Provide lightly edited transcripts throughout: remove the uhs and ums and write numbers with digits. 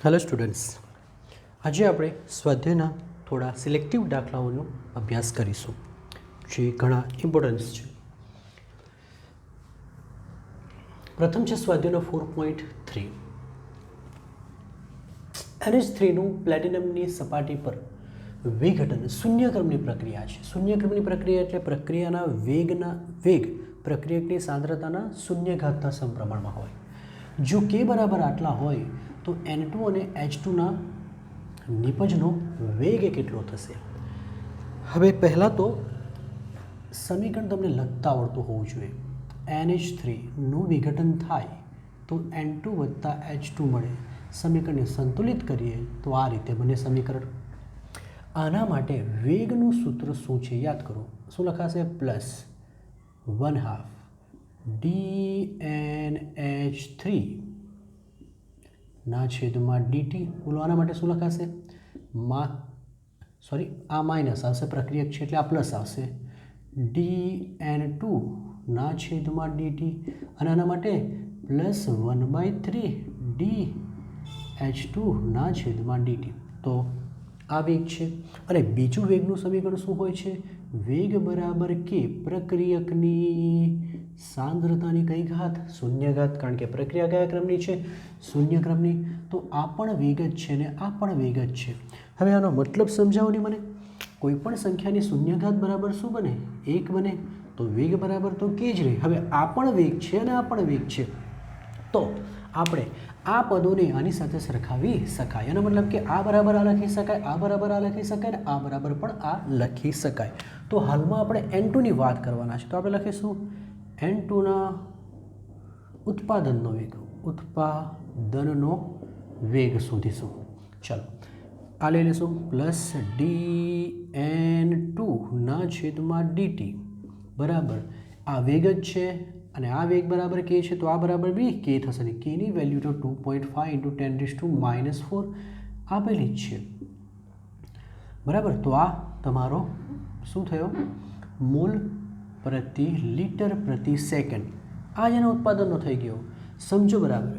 Hello students, આજે આપણે સ્વાધ્યાયના થોડા સિલેક્ટિવ દાખલાઓનો અભ્યાસ કરીશું જે ઘણા ઇમ્પોર્ટન્સ છે. પ્રથમ છે સ્વાધ્યાયનો 4.3. NH3નું પ્લેટિનમની સપાટી પર વિઘટન શૂન્યક્રમની પ્રક્રિયા છે. શૂન્યક્રમની પ્રક્રિયા એટલે પ્રક્રિયાના વેગ પ્રક્રિયકની સાંદ્રતાના શૂન્યઘાતના સમપ્રમાણમાં હોય. જો k બરાબર આટલા હોય તો N2 અને H2ના નિપજનો વેગ કેટલો થશે? હવે પહેલાં તો સમીકરણ તમને લખતા આવડતું હોવું જોઈએ. NH3નું વિઘટન થાય તો N2 વત્તા H2 મળે. સમીકરણને સંતુલિત કરીએ તો આ રીતે બને સમીકરણ. આના માટે વેગનું સૂત્ર શું છે યાદ કરો. શું લખાશે? પ્લસ 1/2 dNH3 ના છેદમાં dt. બોલો આના માટે શું લખાશે? આ માઇનસ આવશે, પ્રક્રિયક છે એટલે આ પ્લસ આવશે. dN2 ના છેદમાં dt અને આના માટે પ્લસ 1/3 dH2 ના છેદમાં dt. તો આ વેગ છે. અને બીજું વેગનું સમીકરણ શું હોય છે? વેગ બરાબર કે પ્રક્રિયકની સાંદ્રતાની કઈ ઘાત? શૂન્ય ઘાત. કારણ કે પ્રક્રિયા કયા ક્રમની છે? શૂન્ય ક્રમની. તો આ પણ વેગ જ છે ને આ પણ વેગ જ છે. હવે આનો મતલબ સમજાવો ને મને. કોઈ પણ સંખ્યાની શૂન્ય ઘાત બરાબર શું બને? 1 બને. તો વેગ બરાબર તો કે જ રહે. હવે આ પણ વેગ છે અને આ પણ વેગ છે. તો આપણે આ પદોને આની સાથે સરખાવી શકાય. એનો મતલબ કે આ બરાબર આ લખી શકાય, આ બરાબર આ લખી શકાય અને આ બરાબર પણ આ લખી શકાય. તો હાલમાં આપણે N2ની વાત કરવાના છે. તો આપણે લખીશું N2ના ઉત્પાદનનો વેગ શોધીશું. ચાલો આ લઈ લઈશું. પ્લસ dN2 ના છેદમાં dt બરાબર આ વેગ જ છે અને આ વેગ બરાબર k છે. તો આ બરાબર બી k થશે અને k ની વેલ્યુ તો 2.5 × 10⁻⁴ આપેલી જ છે. બરાબર. તો આ તમારો શું થયો? મોલ પ્રતિ લિટર પ્રતિ સેકન્ડ. આ જેના ઉત્પાદનનો થઈ ગયો. સમજો બરાબર.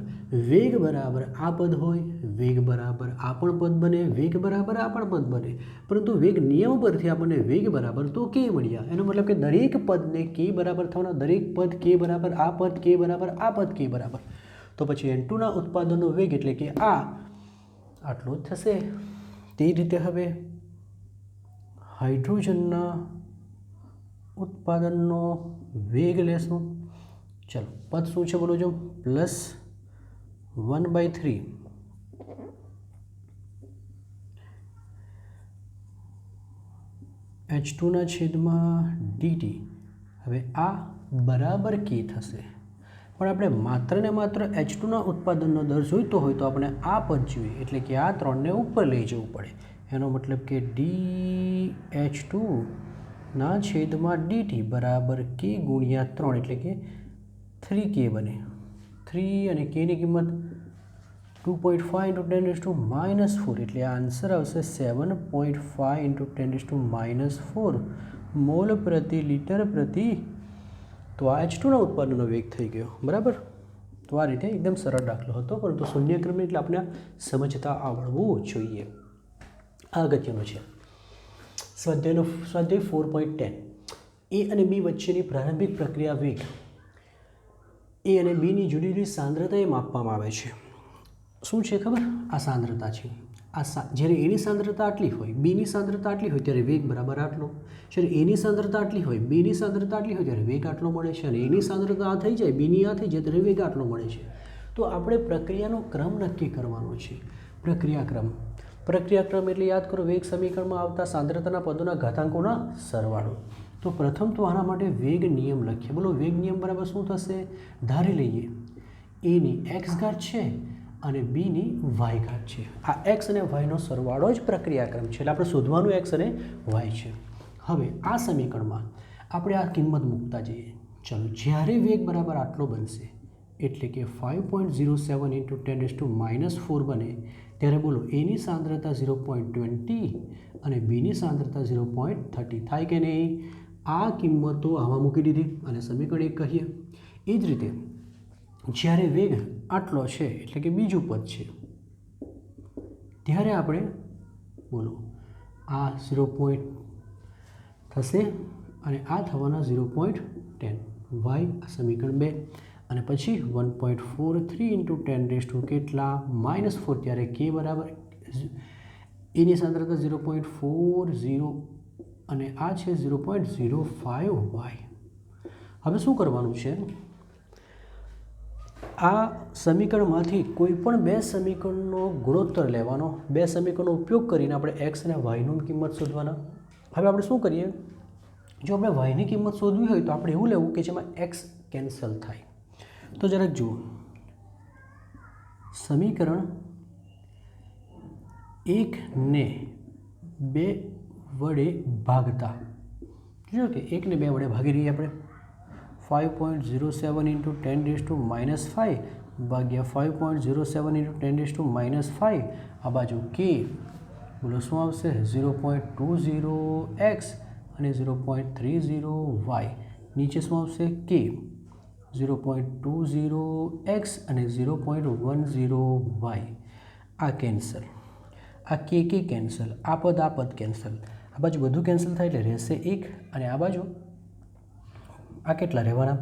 વેગ બરાબર આ પદ હોય, વેગ બરાબર આ પણ પદ બને, વેગ બરાબર આ પણ પદ બને. પરંતુ વેગ નિયમ પરથી આપણને વેગ બરાબર તો k મળ્યા. એનો મતલબ કે દરેક પદને k બરાબર થવાના. દરેક પદ k બરાબર આ પદ k બરાબર આ પદ k બરાબર. તો પછી N2ના ઉત્પાદનનો વેગ એટલે કે આટલો જ થશે. તે રીતે હવે હાઇડ્રોજનના ઉત્પાદનનો વેગ લેશું. ચલો પદ શું છે બોલો જો? પ્લસ 1/3 H2 ના છેદમાં dt. હવે આ બરાબર k થશે. પણ આપણે માત્ર ને માત્ર H2ના ઉત્પાદનનો દર જોઈતો હોય તો આપણે આ પદ જોઈએ એટલે કે આ 3ને ઉપર લઈ જવું પડે. એનો મતલબ કે dH2 ના છેદમાં dt બરાબર k ગુણ્યા 3 એટલે કે 3k બને. 3 અને k ની કિંમત 2.5 × 10⁻⁴ એટલે આ આન્સર આવશે 7.5 × 10⁻⁴ મોલ પ્રતિ લિટર પ્રતિ. તો આ H2ના ઉત્પાદનનો વેગ થઈ ગયો. બરાબર. તો આ રીતે એકદમ સરળ દાખલો હતો, પરંતુ શૂન્યક્રમ એટલે આપણે સમજતા આવડવું જોઈએ. આ અગત્યનું છે. સ્વાધ્યાય 4.10. A અને B વચ્ચેની પ્રારંભિક પ્રક્રિયા વેગ A અને Bની જુદી જુદી સાંદ્રતાએ માપવામાં આવે છે. શું છે ખબર? આ સાંદ્રતા છે. જ્યારે એની સાંદ્રતા આટલી હોય, બીની સાંદ્રતા આટલી હોય ત્યારે વેગ બરાબર આટલો. જ્યારે એની સાંદ્રતા આટલી હોય, બીની સાંદ્રતા આટલી હોય ત્યારે વેગ આટલો મળે છે. અને એની સાંદ્રતા આ થઈ જાય, બીની આ થઈ જાય ત્યારે વેગ આટલો મળે છે. તો આપણે પ્રક્રિયાનો ક્રમ નક્કી કરવાનો છે. પ્રક્રિયાક્રમ એટલે યાદ કરો, વેગ સમીકરણમાં આવતા સાંદ્રતાના પદોના ઘાતાંકોના સરવાળો. તો પ્રથમ તો આના માટે વેગ નિયમ લખીએ. બોલો વેગ નિયમ બરાબર શું થશે? ધારી લઈએ એની x ઘાત છે અને બીની y ઘાત છે. આ x અને yનો સરવાળો જ પ્રક્રિયાક્રમ છે. એટલે આપણે શોધવાનું x અને y છે. હવે આ સમીકરણમાં આપણે આ કિંમત મૂકતા જઈએ. ચલો જ્યારે વેગ બરાબર આટલો બનશે એટલે કે 5.07 × 10⁻⁴ બને ત્યારે બોલો એની સાંદ્રતા 0.20 અને બીની સાંદ્રતા 0.30 થાય કે નહીં? આ કિંમતો આમાં મૂકી દીધી અને સમીકરણ 1 કહીએ. એ જ રીતે જ્યારે વેગ આટલો છે એટલે કે બીજું પદ છે ત્યારે આપણે બોલો આ 0. થશે અને આ થવાના 0.10 વાય સમીકરણ 2 અને પછી 1.43 ઇન્ટુ 10 કેટલા -4 ત્યારે કે બરાબર એની સાંદ્રતા 0.40 અને આ છે 0.05 વાય. હવે શું કરવાનું છે આ સમીકરણમાંથી કોઈ પણ બે સમીકરણનો ગુણોત્તર લેવાનો બે સમીકરણનો ઉપયોગ કરીને આપણે એક્સ અને વાયની કિંમત શોધવાના. હવે આપણે શું કરીએ જો આપણે વાયની કિંમત શોધવી હોય તો આપણે એવું લેવું કે જેમાં એક્સ કેન્સલ થાય. તો જરાક જુઓ સમીકરણ 1 ને 2 વડે ભાગતા જો કે 1 ને 2 વડે ભાગી રહીએ આપણે 5.07 ઇન્ટુ 10⁻⁵ ભાગ્યા 5.07 ઇન્ટુ 10⁻⁵ આ બાજુ કે બોલો શું આવશે 0.20x અને 0.30 વાય નીચે શું આવશે કે 0.20x અને 0.10 વાય આ કેન્સલ આ કે કેન્સલ આ પદ કેન્સલ આ બાજુ બધું કેન્સલ થાય એટલે રહેશે 1 અને આ બાજુ આ કેટલા રહેવાના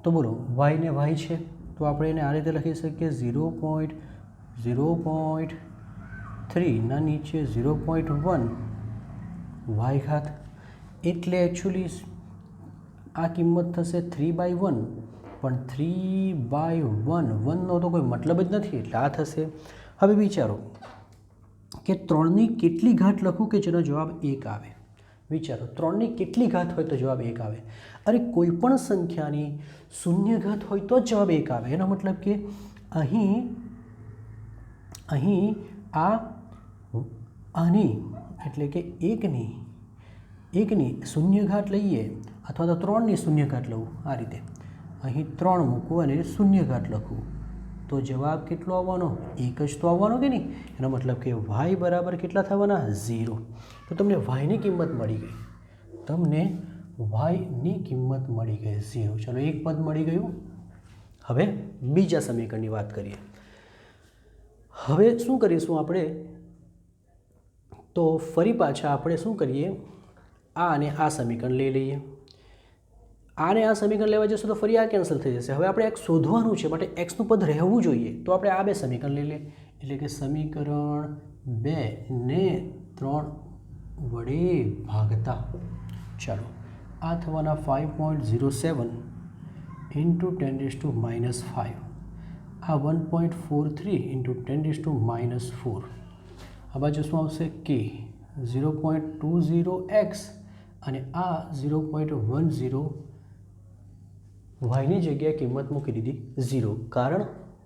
તો બોલો વાય ને વાય છે તો આપણે એને આ રીતે લખી શકીએ 0.3 ના નીચે 0.1 વાય ઘાત એટલે એકચ્યુઅલી આ કિંમત થશે 3/1 પણ 3/1 1નો તો કોઈ મતલબ જ નથી એટલે આ થશે. હવે વિચારો કે 3ની કેટલી ઘાત લખું કે જેનો જવાબ 1 આવે. વિચારો 3ની કેટલી ઘાત હોય તો જવાબ 1 આવે. અરે કોઈ પણ સંખ્યાની શૂન્ય ઘાત હોય તો જ જવાબ 1 આવે. એનો મતલબ કે અહીં આની એટલે કે 1ની શૂન્ય ઘાત લઈએ અથવા તો 3ની શૂન્ય ઘાત લઉં આ રીતે અહીં 3 મૂકવું અને શૂન્ય ઘાત લખવું તો જવાબ કેટલો આવવાનો 1 જ તો આવવાનો કે નહીં. એનો મતલબ કે વાય બરાબર કેટલા થવાના 0. તો તમને વાયની કિંમત મળી ગઈ 0. ચલો એક પદ મળી ગયું. હવે બીજા સમીકરણની વાત કરીએ. હવે શું કરીશું આપણે તો ફરી પાછા આપણે શું કરીએ આ અને આ સમીકરણ લઈ લઈએ. આને આ સમીકરણ લેવા જશું તો ફરી આ કેન્સલ થઈ જશે. હવે આપણે એક્સ શોધવાનું છે માટે એક્સનું પદ રહેવું જોઈએ તો આપણે આ બે સમીકરણ લઈ લઈએ એટલે કે સમીકરણ 2 ને 3 વડે ભાગતા ચાલો આ થવાના 5.07 ઇન્ટુ 10⁻⁵ આ 1.43 ઇન્ટુ 10⁻⁴ આ બાજુ શું આવશે કે 0.20x અને આ 0.10 વાયની જગ્યાએ કિંમત મૂકી દીધી 0 કારણ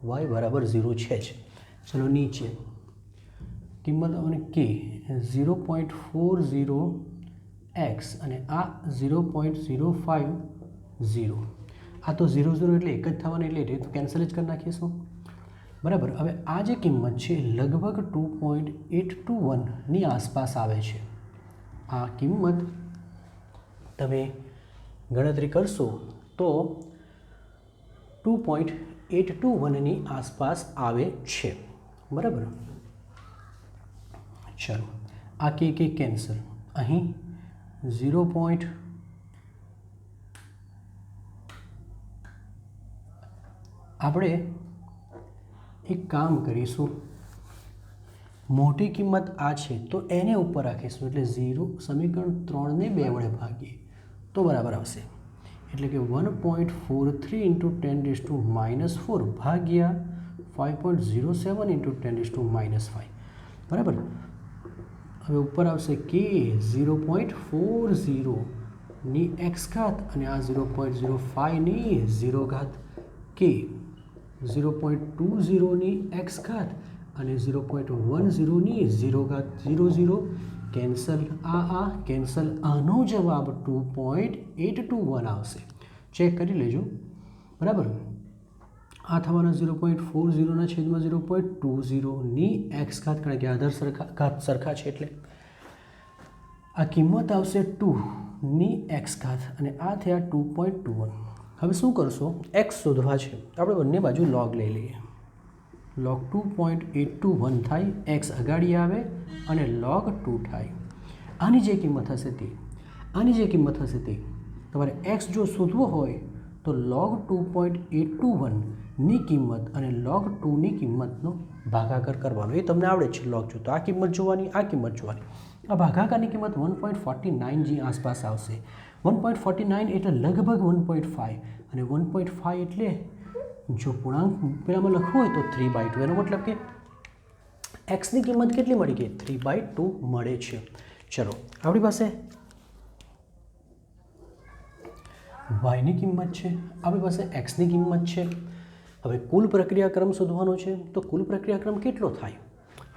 વાય બરાબર 0 છે જ. ચલો નીચે કિંમત અને કે 0.40x અને આ 0.050 આ તો 0 એટલે એક જ થવાનું એટલે તો કેન્સલ જ કરી નાખીશું બરાબર. હવે આ જે કિંમત છે લગભગ 2.821ની આસપાસ આવે છે. આ કિંમત તમે ગણતરી કરશો તો 2.821ની આસપાસ આવે છે બરાબર. ચાલો આ કે કેન્સલ અહીં 0. આપણે એક કામ કરીશું મોટી કિંમત આ છે તો એને ઉપર રાખીશું એટલે 0 સમીકરણ 3ને 2 વડે ભાગીએ તો બરાબર આવશે એટલે કે 1.43 ઇન્ટુ 10⁻⁴ ભાગ્યા 5.07 ઇન્ટુ 10⁻⁵ બરાબર. હવે ઉપર આવશે કે 0.40ની એક્સ ઘાત અને આ 0.05ની 0 ઘાત કે 0.20ની એક્સ ઘાત અને 0.10ની 0 ઘાત 0 કેન્સલ આ કેન્સલ આનો જવાબ 2.821 આવશે. ચેક કરી લેજો બરાબર. આ થવાના 0.40ના છેદમાં 0.20ની એક્સ ઘાત કારણ કે આધાર ઘાત સરખા છે એટલે આ કિંમત આવશે 2ની એક્સ ઘાત અને આ થયા 2.21. હવે શું કરશો એક્સ શોધવા છે આપણે બંને બાજુ લોગ લઈ લઈએ. log 2.821 થાય, એક્સ અગાડી આવે અને log 2 થાય. આની જે કિંમત હશે તે તમારે એક્સ જો શોધવો હોય તો log 2.821ની કિંમત અને log 2ની કિંમતનો ભાગાકાર કરવાનો. એ તમને આવડે છે log જો. તો આ કિંમત જોવાની, આ કિંમત જોવાની. આ ભાગાકારની કિંમત 1.49 જે આસપાસ આવશે. 1.49 એટલે લગભગ 1.5 અને 1.5 એટલે જો પૂર્ણાંક પેલામાં લખવું હોય તો 3/2. એનો મતલબ કે એક્સની કિંમત કેટલી મળી ગઈ? 3/2 મળે છે. ચલો આપણી પાસે વાયની કિંમત છે, આપણી પાસે એક્સની કિંમત છે. હવે કુલ પ્રક્રિયાક્રમ શોધવાનો છે. તો કુલ પ્રક્રિયાક્રમ કેટલો થાય?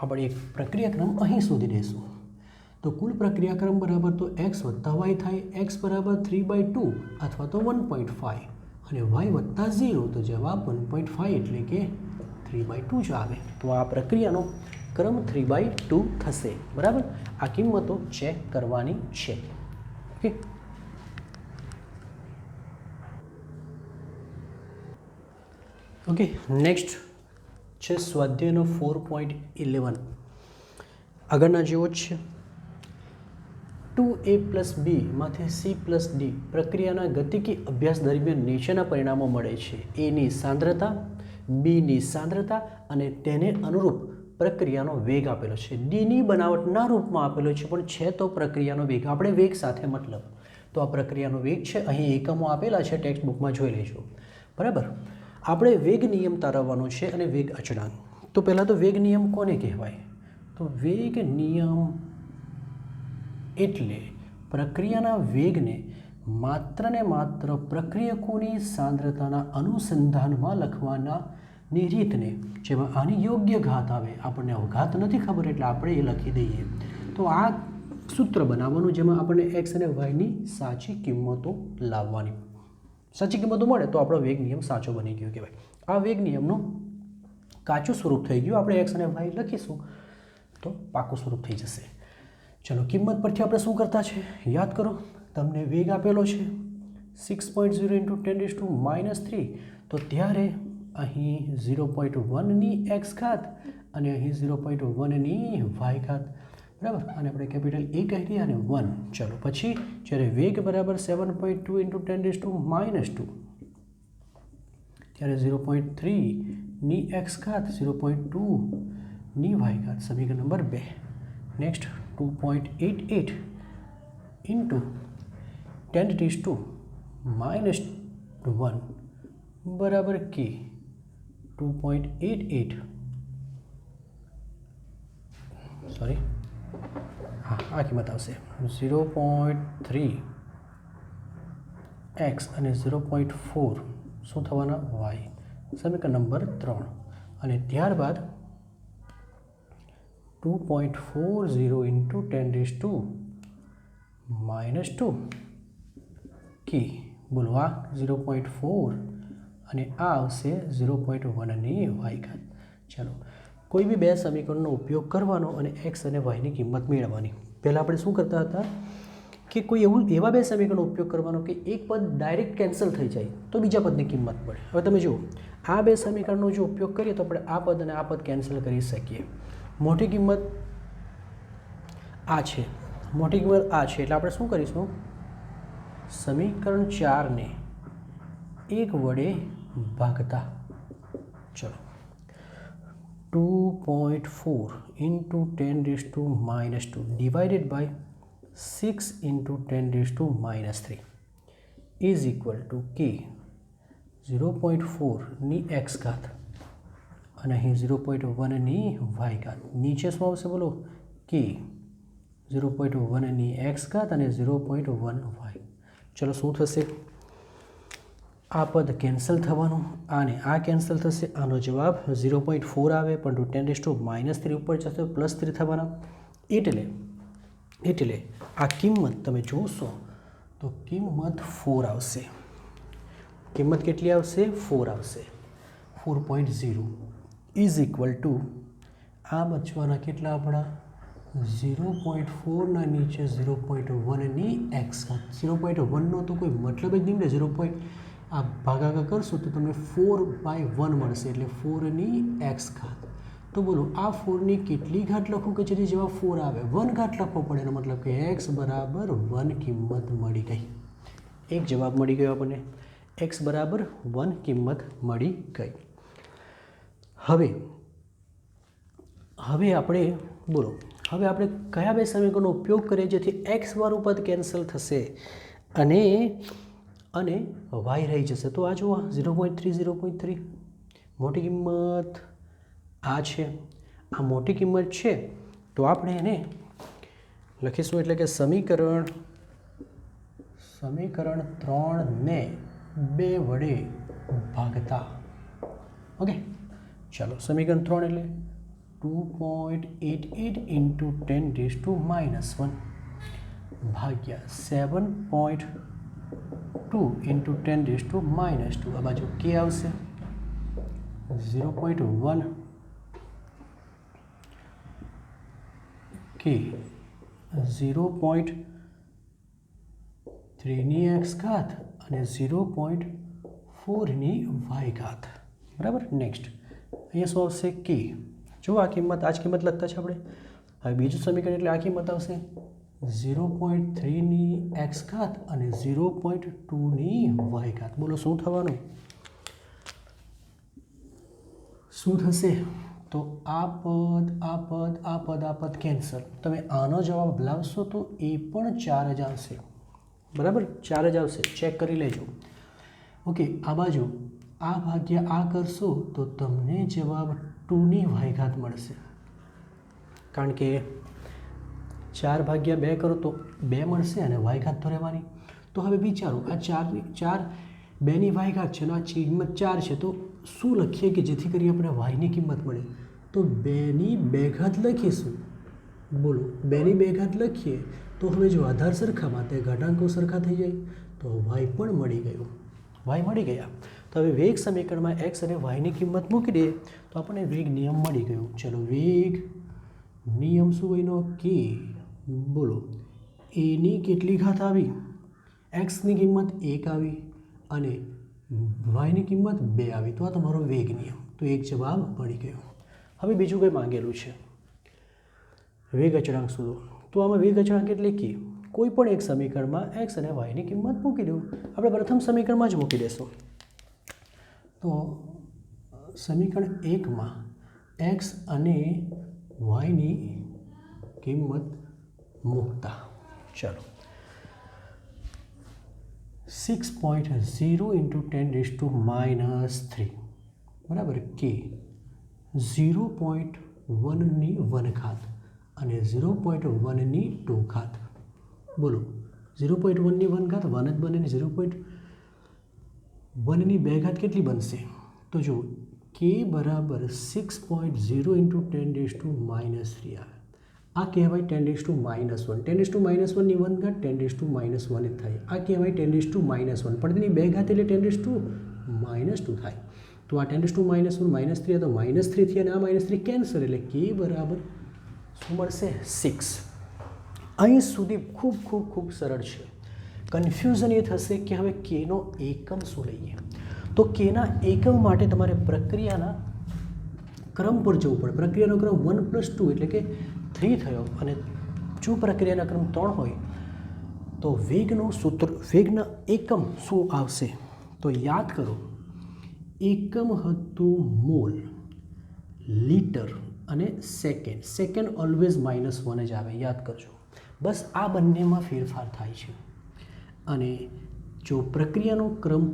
આપણે એક પ્રક્રિયાક્રમ અહીં શોધી દઈશું. તો કુલ પ્રક્રિયાક્રમ બરાબર તો એક્સ વત્તા વાય થાય. એક્સ બરાબર 3/2 અથવા તો 1.5 અને વાય વત્તા 0. તો જવાબ 1.5 એટલે કે 3/2 જ આવે. તો આ પ્રક્રિયાનો ક્રમ 3/2 થશે. બરાબર, આ કિંમતો ચેક કરવાની છે. Okay, okay. નેક્સ્ટ છે સ્વાધ્યાયનો 4.11. આગળના જેવો જ છે. 2a + b માંથી c + d પ્રક્રિયાના ગતિકી અભ્યાસ દરમિયાન નીચેના પરિણામો મળે છે. એની સાંદ્રતા, બીની સાંદ્રતા અને તેને અનુરૂપ પ્રક્રિયાનો વેગ આપેલો છે. ડીની બનાવટના રૂપમાં આપેલો છે, પણ છે તો પ્રક્રિયાનો વેગ. આપણે વેગ સાથે મતલબ. તો આ પ્રક્રિયાનો વેગ છે. અહીં એકમો આપેલા છે, ટેક્સ્ટ બુકમાં જોઈ લેજો. બરાબર, આપણે વેગ નિયમ તારવવાનો છે અને વેગ અચળાંક. તો પહેલાં તો વેગ નિયમ કોને કહેવાય? તો વેગ નિયમ એટલે પ્રક્રિયાના વેગને માત્ર ને માત્ર પ્રક્રિયકોની સાંદ્રતાના અનુસંધાનમાં લખવાનાની રીતને, જેમાં આની યોગ્ય ઘાત આવે. આપણને ઘાત નથી ખબર એટલે આપણે એ લખી દઈએ. તો આ સૂત્ર બનાવવાનું જેમાં આપણને એક્સ અને વાયની સાચી કિંમતો લાવવાની. સાચી કિંમતો મળે તો આપણો વેગ નિયમ સાચો બની ગયો કહેવાય. આ વેગ નિયમનું કાચું સ્વરૂપ થઈ ગયું. આપણે એક્સ અને વાય લખીશું તો પાકું સ્વરૂપ થઈ જશે. ચલો, કિંમત પરથી આપણે શું કરતા છે યાદ કરો. તમને વેગ આપેલો છે 6.0 × 10⁻³ તો ત્યારે અહીં 0.1ની એક્સ ઘાત અને અહીં 0.1ની વાય ઘાત. બરાબર, અને આપણે કેપિટલ એ કહીએ અને 1. ચલો, પછી જ્યારે વેગ બરાબર 7.2 × 10⁻², ત્યારે 0.3ની એક્સ ઘાત, 0.2ની વાય ઘાત. સમીકરણ નંબર 2. નેક્સ્ટ 2.88 × 10⁻1 બરાબર કે 2.88 સોરી હા આ કિંમત આવશે 0.3 એક્સ અને 0.4 શું થવાના? વાય. સમીકરણ નંબર 3. અને ત્યારબાદ 2.40 × 10⁻² કે બોલો આ 0.4 અને આ આવશે 0.1ની વાય ઘાત. ચાલો, કોઈ બી બે સમીકરણનો ઉપયોગ કરવાનો અને એક્સ અને વાયની કિંમત મેળવવાની. પહેલાં આપણે શું કરતા હતા કે કોઈ એવા બે સમીકરણનો ઉપયોગ કરવાનો કે એક પદ ડાયરેક્ટ કેન્સલ થઈ જાય તો બીજા પદની કિંમત મળે. હવે તમે જુઓ, આ બે સમીકરણનો જો ઉપયોગ કરીએ તો આપણે આ પદ અને આ પદ કેન્સલ કરી શકીએ. મોટી કિંમત આ છે, મોટી કિંમત આ છે, એટલે આપણે શું કરીશું? સમીકરણ 4ને 1 વડે ભાગતા. ચલો, 2.4 × 10⁻² divided by 6 × 10⁻³ is equal to કે 0.4ની એક્સ ઘાત અને અહીં 0.1ની વાય ઘાત. નીચે શું આવશે બોલો? કે 0.1ની એક્સ ઘાત અને 0.1 વાય. ચલો, શું થશે? આ પદ કેન્સલ થવાનું, આને આ કેન્સલ થશે. આનો જવાબ 0.4 આવે, પરંતુ 10⁻³ ઉપર જશે, +3 થવાના. એટલે આ કિંમત તમે જોશો તો કિંમત 4 આવશે. કિંમત કેટલી આવશે? 4 આવશે. 4.0 ઇઝ ઇક્વલ ટુ આ બચવાના કેટલા આપણા 0.4 ના નીચે 0.1ની એક્સ ઘાત. 0.1નો તો કોઈ મતલબ જ નહીં ને. આ ભાગાકાર કરશો તો તમને 4/1 મળશે, એટલે 4ની x ઘાત. તો બોલો આ 4ની કેટલી ઘાત લખું કે જેથી જેવા 4 આવે? 1 ઘાત લખવો પડે, એનો મતલબ કે x બરાબર 1 કિંમત મળી ગઈ. એક જવાબ મળી ગયો આપણને, x બરાબર 1 કિંમત મળી ગઈ. હવે આપણે બોલો, હવે આપણે કયા બે સમીકરણનો ઉપયોગ કરીએ જેથી x વાળું પદ કેન્સલ થશે અને y રહી જશે? તો આ જુઓ 0.3 મોટી કિંમત આ છે, આ મોટી કિંમત છે તો આપણે એને લખીશું, એટલે કે સમીકરણ 3ને 2 વડે ભાગતા. ઓકે, ચાલો સમીકરણ 3 એટલે 2.88 into 10 - 1 ભાગ્યા 7.2 into 10 - 2. આ બાજુ k આવશે 0.1 k 0.3ની x ઘાત અને 0.4ની y ઘાત. બરાબર. નેક્સ્ટ અહીંયા શું આવશે? k. જો આ કિંમત, આ જ કિંમત લખતા છે આપણે. હવે બીજું સમીકરણ એટલે આ કિંમત આવશે 0.3ની x ઘાત અને 0.2ની y ઘાત. બોલો શું થવાનું? શું થશે? તો આ પદ કેન્સલ. તમે આનો જવાબ લાવશો તો એ પણ 4 જ આવશે. બરાબર, 4 જ આવશે, ચેક કરી લેજો. ઓકે, આ બાજુ આ ભાગ્યા આ કરશો તો તમને જવાબ 2ની y ઘાત મળશે, કારણ કે 4 ભાગ્યા 2 કરો તો 2 મળશે અને y ઘાત તો રહેવાની. તો હવે વિચારો, આ 2ની y ઘાત છે અને આ કિંમત 4 છે, તો શું લખીએ કે જેથી કરી આપણે yની કિંમત મળે? તો 2ની 2 ઘાત લખીશું. બોલો, 2ની 2 ઘાત લખીએ તો હવે જો આધાર સરખા માટે ઘાતાંકો સરખા થઈ જાય તો y પણ મળી ગયું. y મળી ગયા. તો હવે વેગ સમીકરણમાં x અને yની કિંમત મૂકી દઈએ તો આપણને વેગ નિયમ મળી ગયું. ચલો, વેગ નિયમ શું એનો? k. બોલો, એની કેટલી ઘાત આવી? xની કિંમત 1 આવી અને yની કિંમત 2 આવી. તો આ તમારો વેગ નિયમ. તો એક જવાબ મળી ગયો. હવે બીજું કંઈ માંગેલું છે, વેગ અચળાંક શોધો. તો આમાં વેગ અચળાંક એટલે કે કોઈ પણ એક સમીકરણમાં x અને yની કિંમત મૂકી દેવું. આપણે પ્રથમ સમીકરણમાં જ મૂકી દેશું. તો સમીકરણ 1માં x અને yની કિંમત મૂકતા, ચાલો 6.0 into 10 - 3 બરાબર k 0.1ની 1 ઘાત અને 0.1ની 2 ઘાત. બોલો, 0.1ની 1 ઘાત 1 જ બને ને 0.1ની 2 ઘાત કેટલી બનશે? તો જો k બરાબર 6.0 into 10 - 3 આવે. આ કહેવાય 10 - 1. 10 - 1ની 1 ઘાત 10 - 1 જ થાય. આ કહેવાય 10 - 1. પણ તેની 2 ઘાત એટલે 10 - 2 થાય. તો આ 10 - 1 -3 તો -3 થી અને આ -3 કેન્સલ, એટલે k બરાબર શું મળશે? 6. અહીં સુધી ખૂબ સરળ છે. કન્ફ્યુઝન એ થશે કે હવે કેનો એકમ શું લઈએ? તો કેના એકમ માટે તમારે પ્રક્રિયાના ક્રમ પર જવું પડે. પ્રક્રિયાનો ક્રમ 1 + 2 એટલે કે 3 થયો, અને જો પ્રક્રિયાના ક્રમ 3 હોય તો વેગનું સૂત્ર, વેગના એકમ શું આવશે? તો યાદ કરો, એકમ હતું મોલ, લીટર અને સેકન્ડ. સેકન્ડ ઓલવેઝ -1 જ આવે, યાદ કરજો. બસ આ બંનેમાં ફેરફાર થાય છે. અને જો પ્રક્રિયાનો ક્રમ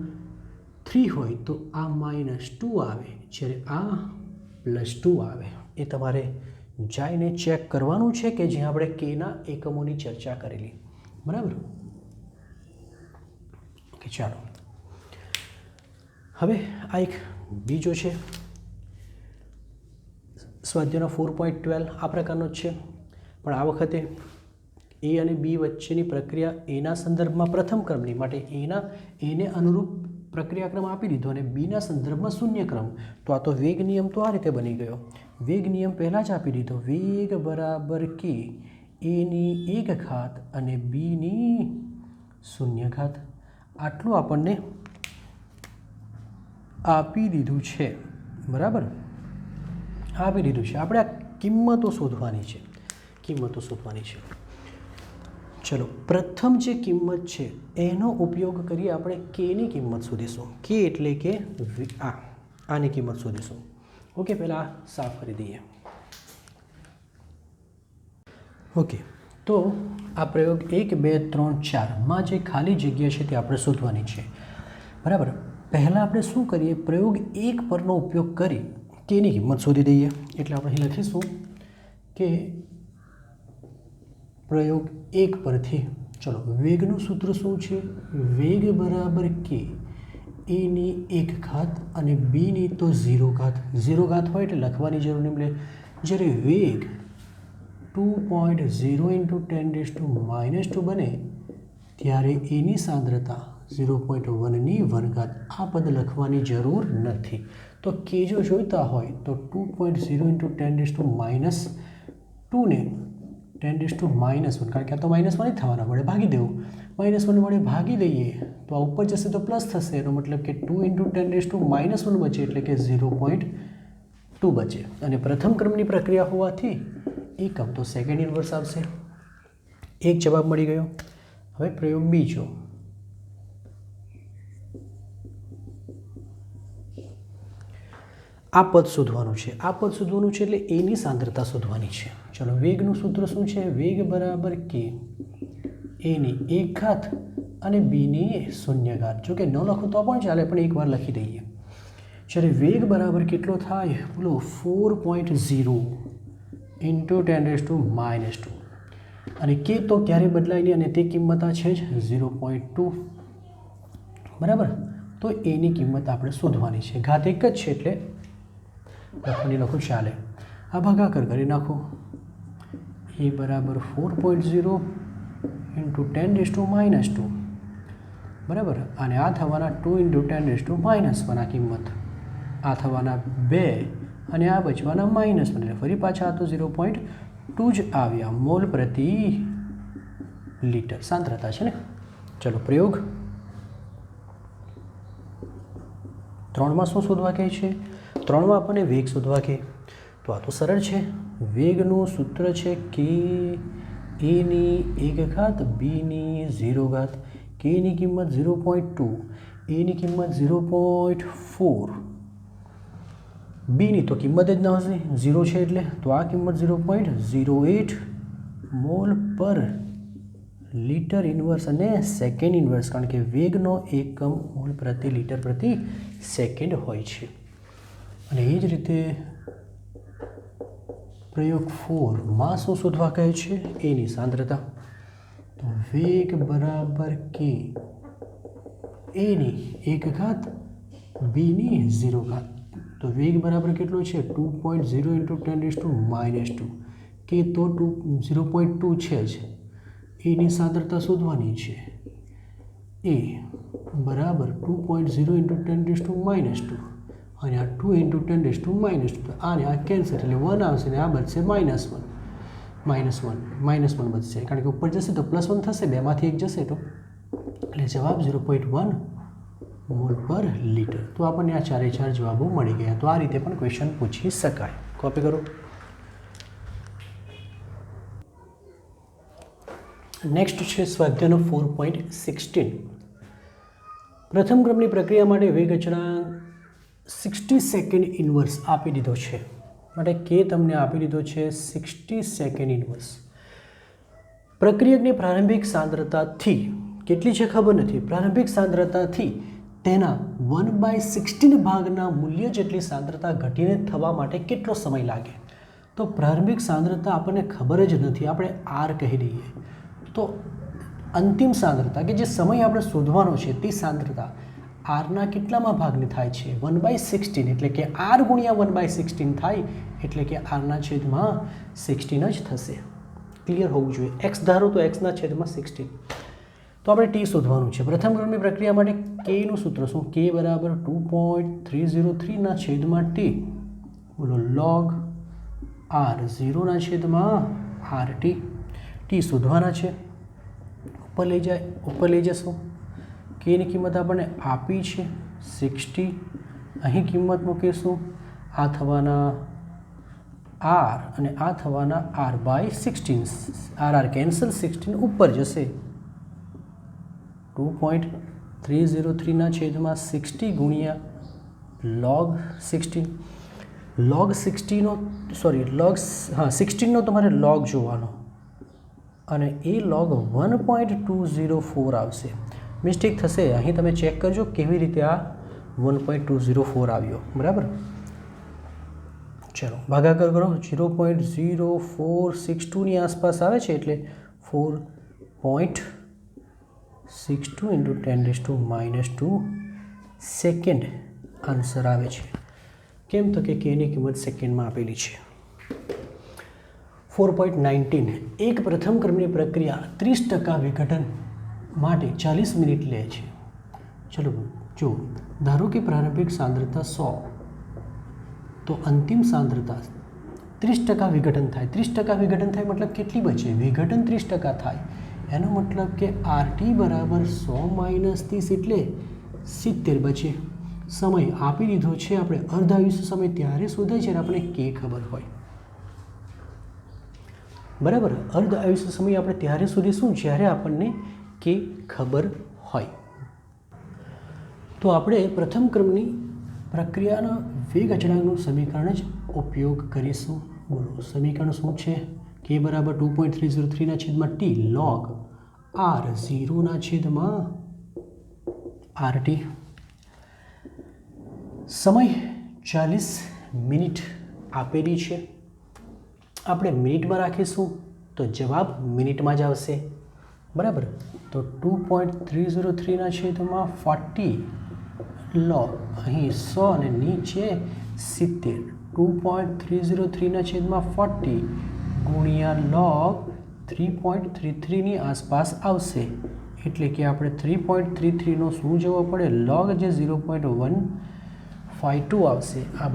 3 હોય તો આ -2 આવે, જ્યારે આ +2 આવે. એ તમારે જઈને ચેક કરવાનું છે કે જ્યાં આપણે કેના એકમોની ચર્ચા કરેલી. બરાબર. ઓકે, ચાલો હવે આ એક બીજો છે સ્વાધ્યાયનો 4.12. આ પ્રકારનો જ છે, પણ આ વખતે એ અને બી વચ્ચેની પ્રક્રિયા એના સંદર્ભમાં પ્રથમ ક્રમની માટે એને અનુરૂપ પ્રક્રિયાક્રમ આપી દીધો અને બીના સંદર્ભમાં શૂન્ય ક્રમ. તો આ તો વેગ નિયમ તો આ રીતે બની ગયો. વેગ નિયમ પહેલાં જ આપી દીધો. વેગ બરાબર કે એની 1 ઘાત અને બીની 0 ઘાત. આટલું આપણને આપી દીધું છે, બરાબર, આપી દીધું છે. આપણે આ કિંમતો શોધવાની છે, કિંમતો શોધવાની છે. ચલો, પ્રથમ જે કિંમત છે એનો ઉપયોગ કરી આપણે કેની કિંમત શોધીશું. કે એટલે કે આની કિંમત શોધીશું. ઓકે, પહેલાં આ સાફ કરી દઈએ. ઓકે, તો આ પ્રયોગ 1, 2, 3, 4માં જે ખાલી જગ્યા છે તે આપણે શોધવાની છે, બરાબર. પહેલાં આપણે શું કરીએ, પ્રયોગ 1 પરનો ઉપયોગ કરી કેની કિંમત શોધી દઈએ. એટલે આપણે અહીં લખીશું કે પ્રયોગ 1 પરથી, ચલો, વેગનું સૂત્ર શું છે, વેગ બરાબર કે એની 1 ઘાત અને બીની તો 0 ઘાત. 0 ઘાત હોય એટલે લખવાની જરૂર નહીં મળે. જ્યારે વેગ 2.0 × 10⁻² બને ત્યારે એની સાંદ્રતા 0.1ની વર્ગઘાત. આ પદ લખવાની જરૂર નથી. તો કે જો જોઈતા હોય તો 2.0 × 10⁻² ને 10⁻1, કારણ કે આ તો -1 જ થવાના, વડે ભાગી દેવું. -1 વડે ભાગી દઈએ તો આ ઉપર જશે તો પ્લસ થશે. એનો મતલબ કે 2 × 10⁻1 બચે, એટલે કે 0.2 બચે. અને પ્રથમ ક્રમની પ્રક્રિયા હોવાથી એકમ તો સેકન્ડ ઇન્વર્સ આવશે. એક જવાબ મળી ગયો. હવે પ્રયોગ બીજો. આ પદ શોધવાનું છે. આ પદ શોધવાનું છે એટલે એની સાંદ્રતા શોધવાની છે. ચલો, વેગનું સૂત્ર શું છે, વેગ બરાબર કે એની 1 ઘાત અને બીની 0 ઘાત. જો કે ન લખો તો પણ ચાલે, પણ એકવાર લખી દઈએ. જ્યારે વેગ બરાબર કેટલો થાય, બોલો, 4.0 × 10⁻². અને કે તો ક્યારે બદલાય નહીં, અને તે કિંમત આ છે જ 0.2, બરાબર. તો એની કિંમત આપણે શોધવાની છે. ઘાત એક જ છે એટલે લખવાની લખો ચાલે. આ ભાગાકાર કરી નાખો. એ બરાબર 4.0 × 10⁻², બરાબર. અને આ થવાના 2 × 10⁻1 આ કિંમત. આ થવાના 2 અને આ બચવાના -1, એટલે ફરી પાછા આ તો 0.2 જ આવ્યા મોલ પ્રતિ લિટર સાંદ્રતા છે ને. ચલો, પ્રયોગ 3માં શું શોધવા કહે છે, 3માં આપણને વેગ શોધવા કહે. તો આ તો સરળ છે. વેગનું સૂત્ર છે કે એની 1 ઘાત બીની 0 ઘાત. કેની કિંમત 0.2, એની કિંમત 0.4, બીની તો કિંમત જ ન હશે, 0 છે એટલે. તો આ કિંમત 0.08 મોલ પર લિટર ઇન્વર્સ અને સેકન્ડ ઇન્વર્સ, કારણ કે વેગનો એકમ મોલ પ્રતિ લિટર પ્રતિ સેકન્ડ હોય છે. અને એ જ રીતે પ્રયોગ 4માં શું શોધવા કહે છે, એની સાંદ્રતા. તો વેગ બરાબર કે એની 1 ઘાત બીની 0 ઘાત. તો વેગ બરાબર કેટલો છે, 2.0 × 10⁻². કે તો 0.2 છે જ. એની સાંદ્રતા શોધવાની છે. એ બરાબર 2.0 × 10⁻². અને આ 2 × 10⁻². આને આ કેન્સલ એટલે 1 આવશે, ને આ બચશે -1 બચશે, કારણ કે ઉપર જશે તો +1 થશે, બેમાંથી 1 જશે તો, એટલે જવાબ 0.1 મોલ પર લિટર. તો આપણને આ 4 જવાબો મળી ગયા. તો આ રીતે પણ ક્વેશ્ચન પૂછી શકાય. કોપી કરો. નેક્સ્ટ છે સ્વાધ્યાયનો 4.16. પ્રથમ ક્રમની પ્રક્રિયા માટે વેગ અચળાંક 60 સેકન્ડ ઇન્વર્સ આપી દીધો છે. માટે કે તમને આપી દીધો છે 60 સેકન્ડ ઇન્વર્સ. પ્રક્રિયકની પ્રારંભિક સાંદ્રતાથી કેટલી છે ખબર નથી. પ્રારંભિક સાંદ્રતાથી તેના 1/16 ભાગના મૂલ્ય જેટલી સાંદ્રતા ઘટીને થવા માટે કેટલો સમય લાગે. તો પ્રારંભિક સાંદ્રતા આપણને ખબર જ નથી, આપણે R કહી દઈએ. તો અંતિમ સાંદ્રતા કે જે સમય આપણે શોધવાનો છે તે સાંદ્રતા આરના કેટલામાં ભાગની થાય છે, 1/16, એટલે કે R ગુણ્યા 1/16 થાય, એટલે કે આરના છેદમાં 16 જ થશે. ક્લિયર હોવું જોઈએ. એક્સ ધારો તો એક્સના છેદમાં 16. તો આપણે ટી શોધવાનું છે. પ્રથમ ક્રમની પ્રક્રિયા માટે કેનું સૂત્ર શું, કે બરાબર 2.303 ના છેદમાં ટી, બોલો, log R 0 ના છેદમાં RT. ટી શોધવાના છે. ઉપર લઈ જશો. કેની કિંમત આપણને આપી છે 60, અહીં કિંમત મૂકીશું, આ થવાના આર અને આ થવાના આર બાય 16, આર કેન્સલ, 16 ઉપર જશે, 2.303 છેદમાં 60 ગુણ્યા log 16, log 16નો log 16નો તમારે log જોવાનો અને એ log 1.204 આવશે. મિસ્ટેક થશે, અહીં તમે ચેક કરજો કેવી રીતે આ 1.204 આવ્યો. બરાબર, ચલો ભાગાકાર કરો. 0.0462ની આસપાસ આવે છે એટલે 4.62 × 10⁻² સેકન્ડ આન્સર આવે છે. કેમ તો કે કેની કિંમત સેકન્ડમાં આપેલી છે. 4.19 એક પ્રથમ ક્રમની પ્રક્રિયા 30% વિઘટન માટે 40 મિનિટ લે છે. ચલો જો ધારો કે પ્રારંભિક સાંદ્રતા 100, તો અંતિમ સાંદ્રતા 30% વિઘટન થાય. 30% વિઘટન થાય મતલબ કેટલી બચે? વિઘટન 30% થાય, એનો મતલબ કે RT બરાબર 100 - 30 એટલે 70 બચે. સમય આપી દીધો છે આપણે, અર્ધ આયુષ્ય સમય ત્યારે શોધાય જ્યારે આપણે કે ખબર હોય. બરાબર, અર્ધ આયુષ્ય સમય આપણે ત્યારે શોધીશું જ્યારે આપણને કે ખબર હોય. તો આપણે પ્રથમ ક્રમની પ્રક્રિયાના વેગ અચળાંકનું સમીકરણ જ ઉપયોગ કરીશું. બોલો સમીકરણ શું છે? કે બરાબર 2.303 છેદમાં t log R0 છેદમાં RT. સમય 40 મિનિટ આપેલી છે, આપણે મિનિટમાં રાખીશું તો જવાબ મિનિટમાં જ આવશે. બરાબર, તો 2.303 છેદમાં 40 log અહીં 100 અને નીચે 70, 2.303 છેદમાં 40 ગુણ્યા log 3.33ની આસપાસ આવશે. એટલે કે આપણે 3.33નો શું જોવો પડે? log જે 0.152 આવશે. આ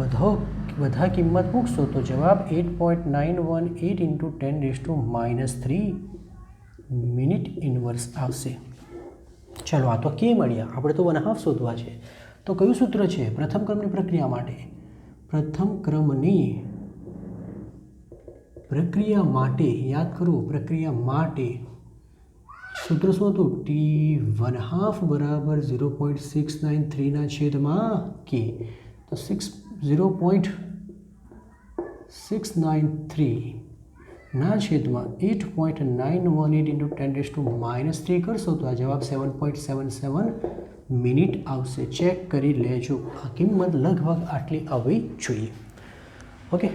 બધા કિંમત મૂકશો તો જવાબ 8.918 × 10⁻³ મિનિટ ઇન્વર્સ આવશે. ચલો આ તો કે મળ્યા, આપણે તો 1/2 શોધવા છે. તો કયું સૂત્ર છે પ્રથમ ક્રમની પ્રક્રિયા માટે? પ્રથમ ક્રમની પ્રક્રિયા માટે યાદ કરો, પ્રક્રિયા માટે સૂત્ર શું હતું? T½ બરાબર 0.693 છેદમાં કે, તો 0.693 છેદમાં 8.918 × 10⁻³ કરશો તો આ જવાબ 7.77 મિનિટ આવશે. ચેક કરી લેજો, આ કિંમત લગભગ આટલી આવવી જોઈએ. ઓકે.